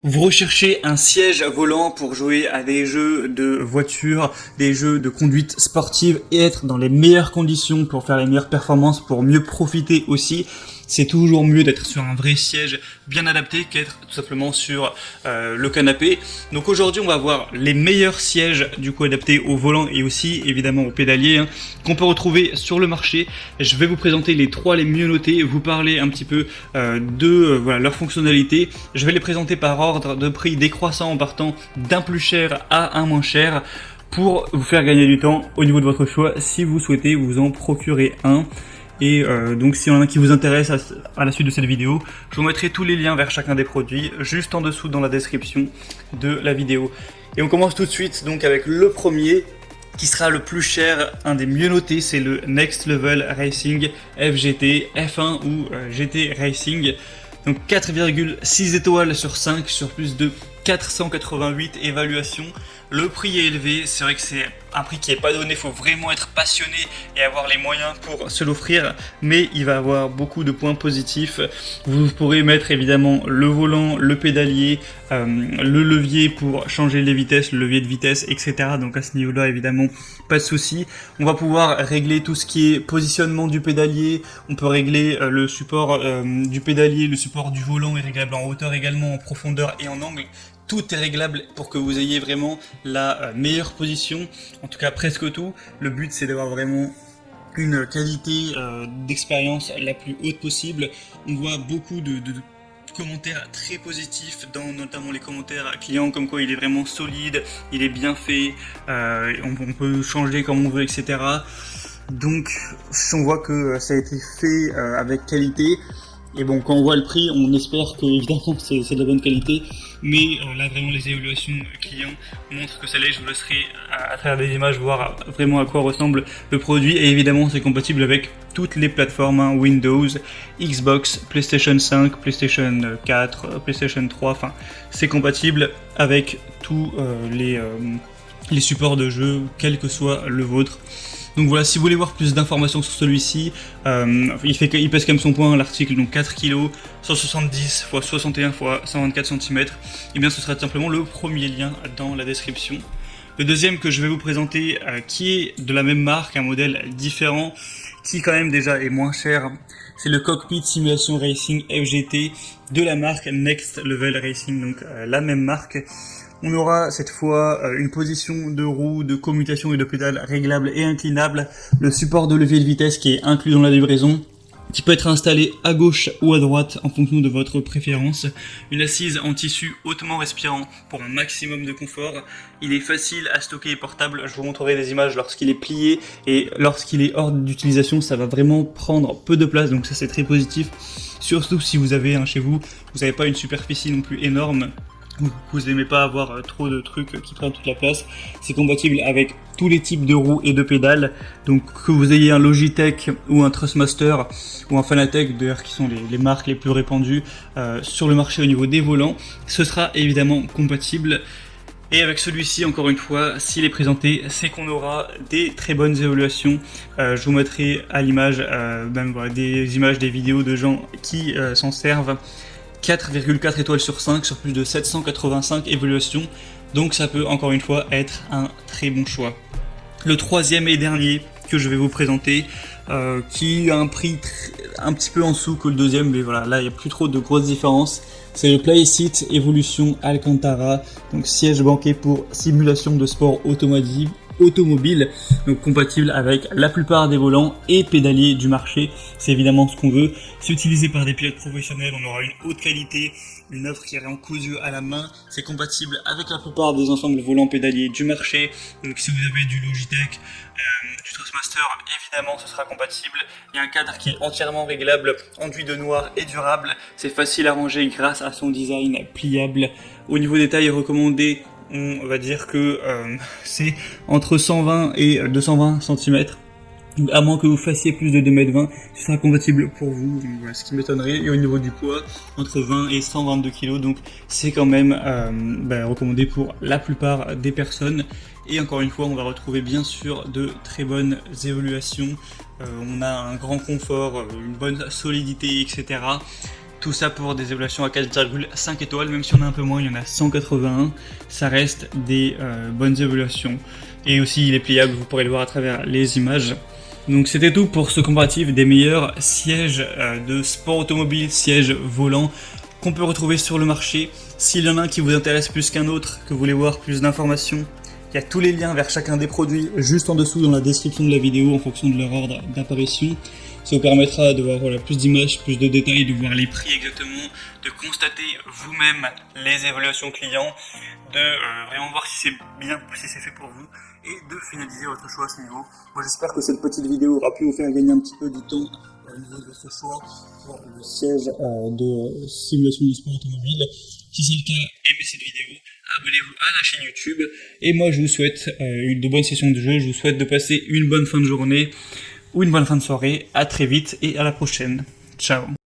Vous recherchez un siège volant pour jouer à des jeux de voiture, des jeux de conduite sportive et être dans les meilleures conditions pour faire les meilleures performances, pour mieux profiter aussi. C'est toujours mieux d'être sur un vrai siège bien adapté qu'être tout simplement sur le canapé. Donc aujourd'hui on va voir les meilleurs sièges du coup adaptés au volant et aussi évidemment au pédalier qu'on peut retrouver sur le marché. Je vais vous présenter les trois les mieux notés, vous parler un petit peu de voilà, leurs fonctionnalités. Je vais les présenter par ordre de prix décroissant en partant d'un plus cher à un moins cher pour vous faire gagner du temps au niveau de votre choix si vous souhaitez vous en procurer un. Et donc s'il y en a un qui vous intéresse à la suite de cette vidéo, je vous mettrai tous les liens vers chacun des produits juste en dessous dans la description de la vidéo. Et on commence tout de suite donc avec le premier qui sera le plus cher, un des mieux notés, c'est le Next Level Racing FGT, F1 ou GT Racing. Donc 4,6 étoiles sur 5 sur plus de 488 évaluations. Le prix est élevé, c'est vrai que c'est un prix qui n'est pas donné, il faut vraiment être passionné et avoir les moyens pour se l'offrir, mais il va avoir beaucoup de points positifs. Vous pourrez mettre évidemment le volant, le pédalier, le levier pour changer les vitesses, le levier de vitesse, etc. Donc à ce niveau-là, évidemment, pas de souci. On va pouvoir régler tout ce qui est positionnement du pédalier, on peut régler le support du pédalier, le support du volant est réglable en hauteur également, en profondeur et en angle. Tout est réglable pour que vous ayez vraiment la meilleure position, en tout cas presque tout. Le but c'est d'avoir vraiment une qualité d'expérience la plus haute possible. On voit beaucoup de commentaires très positifs dans notamment les commentaires clients comme quoi il est vraiment solide, il est bien fait, on peut changer comme on veut, etc. Donc on voit que ça a été fait avec qualité. Et bon, quand on voit le prix, on espère que évidemment c'est de la bonne qualité, mais là vraiment les évaluations clients montrent que ça l'est. Je vous laisserai à travers des images voir vraiment à quoi ressemble le produit, et évidemment c'est compatible avec toutes les plateformes, Windows, Xbox, PlayStation 5, PlayStation 4, PlayStation 3, enfin c'est compatible avec tous les supports de jeu, quel que soit le vôtre. Donc voilà, si vous voulez voir plus d'informations sur celui-ci, il pèse quand même son poids, l'article, donc 4 kg, 170 x 61 x 124 cm, et bien ce sera tout simplement le premier lien dans la description. Le deuxième que je vais vous présenter, qui est de la même marque, un modèle différent, qui quand même déjà est moins cher, c'est le Cockpit Simulation Racing FGT de la marque Next Level Racing, donc la même marque. On aura cette fois une position de roue, de commutation et de pédale réglable et inclinable, le support de levier de vitesse qui est inclus dans la livraison, qui peut être installé à gauche ou à droite en fonction de votre préférence, une assise en tissu hautement respirant pour un maximum de confort. Il est facile à stocker et portable, je vous montrerai des images lorsqu'il est plié, et lorsqu'il est hors d'utilisation ça va vraiment prendre peu de place, donc ça c'est très positif, surtout si vous avez chez vous, vous n'avez pas une superficie non plus énorme, vous n'aimez pas avoir trop de trucs qui prennent toute la place. C'est compatible avec tous les types de roues et de pédales, donc que vous ayez un Logitech ou un Trustmaster ou un Fanatec d'ailleurs, qui sont les marques les plus répandues sur le marché au niveau des volants, ce sera évidemment compatible. Et avec celui-ci, encore une fois, s'il est présenté, c'est qu'on aura des très bonnes évaluations. Je vous mettrai à l'image voilà, des images, des vidéos de gens qui s'en servent. 4,4 étoiles sur 5 sur plus de 785 évaluations, donc ça peut encore une fois être un très bon choix. Le troisième et dernier que je vais vous présenter, qui a un prix un petit peu en dessous que le deuxième, mais voilà, là il n'y a plus trop de grosses différences, c'est le Playseat Evolution Alcantara, donc siège banquet pour simulation de sport automobile, donc compatible avec la plupart des volants et pédaliers du marché, c'est évidemment ce qu'on veut. C'est utilisé par des pilotes professionnels, on aura une haute qualité, une offre qui est en cousu à la main, c'est compatible avec la plupart des ensembles volants pédaliers du marché, donc si vous avez du Logitech, du Trustmaster, évidemment ce sera compatible. Il y a un cadre qui est entièrement réglable, enduit de noir et durable, c'est facile à ranger grâce à son design pliable. Au niveau des tailles recommandées, on va dire que c'est entre 120 et 220 cm. À moins que vous fassiez plus de 2,20 m, ce sera compatible pour vous, donc voilà, ce qui m'étonnerait. Et au niveau du poids, entre 20 et 122 kg, donc c'est quand même recommandé pour la plupart des personnes. Et encore une fois, on va retrouver bien sûr de très bonnes évaluations. On a un grand confort, une bonne solidité, etc. Tout ça pour des évaluations à 4,5 étoiles, même si on a un peu moins, il y en a 181, ça reste des bonnes évaluations. Et aussi il est pliable, vous pourrez le voir à travers les images. Donc c'était tout pour ce comparatif des meilleurs sièges de sport automobile, sièges volants qu'on peut retrouver sur le marché. S'il y en a un qui vous intéresse plus qu'un autre, que vous voulez voir plus d'informations, il y a tous les liens vers chacun des produits juste en dessous dans la description de la vidéo en fonction de leur ordre d'apparition. Ça vous permettra de voir plus d'images, plus de détails, de voir les prix exactement, de constater vous-même les évaluations clients, de vraiment voir si c'est bien, si c'est fait pour vous et de finaliser votre choix à ce niveau. Moi j'espère que cette petite vidéo aura pu vous faire gagner un petit peu du temps au niveau de ce choix pour le siège de simulation de sport automobile. Si c'est le cas, aimez cette vidéo, abonnez-vous à la chaîne YouTube et moi je vous souhaite de bonnes sessions de jeu, je vous souhaite de passer une bonne fin de journée ou une bonne fin de soirée. À très vite et à la prochaine. Ciao.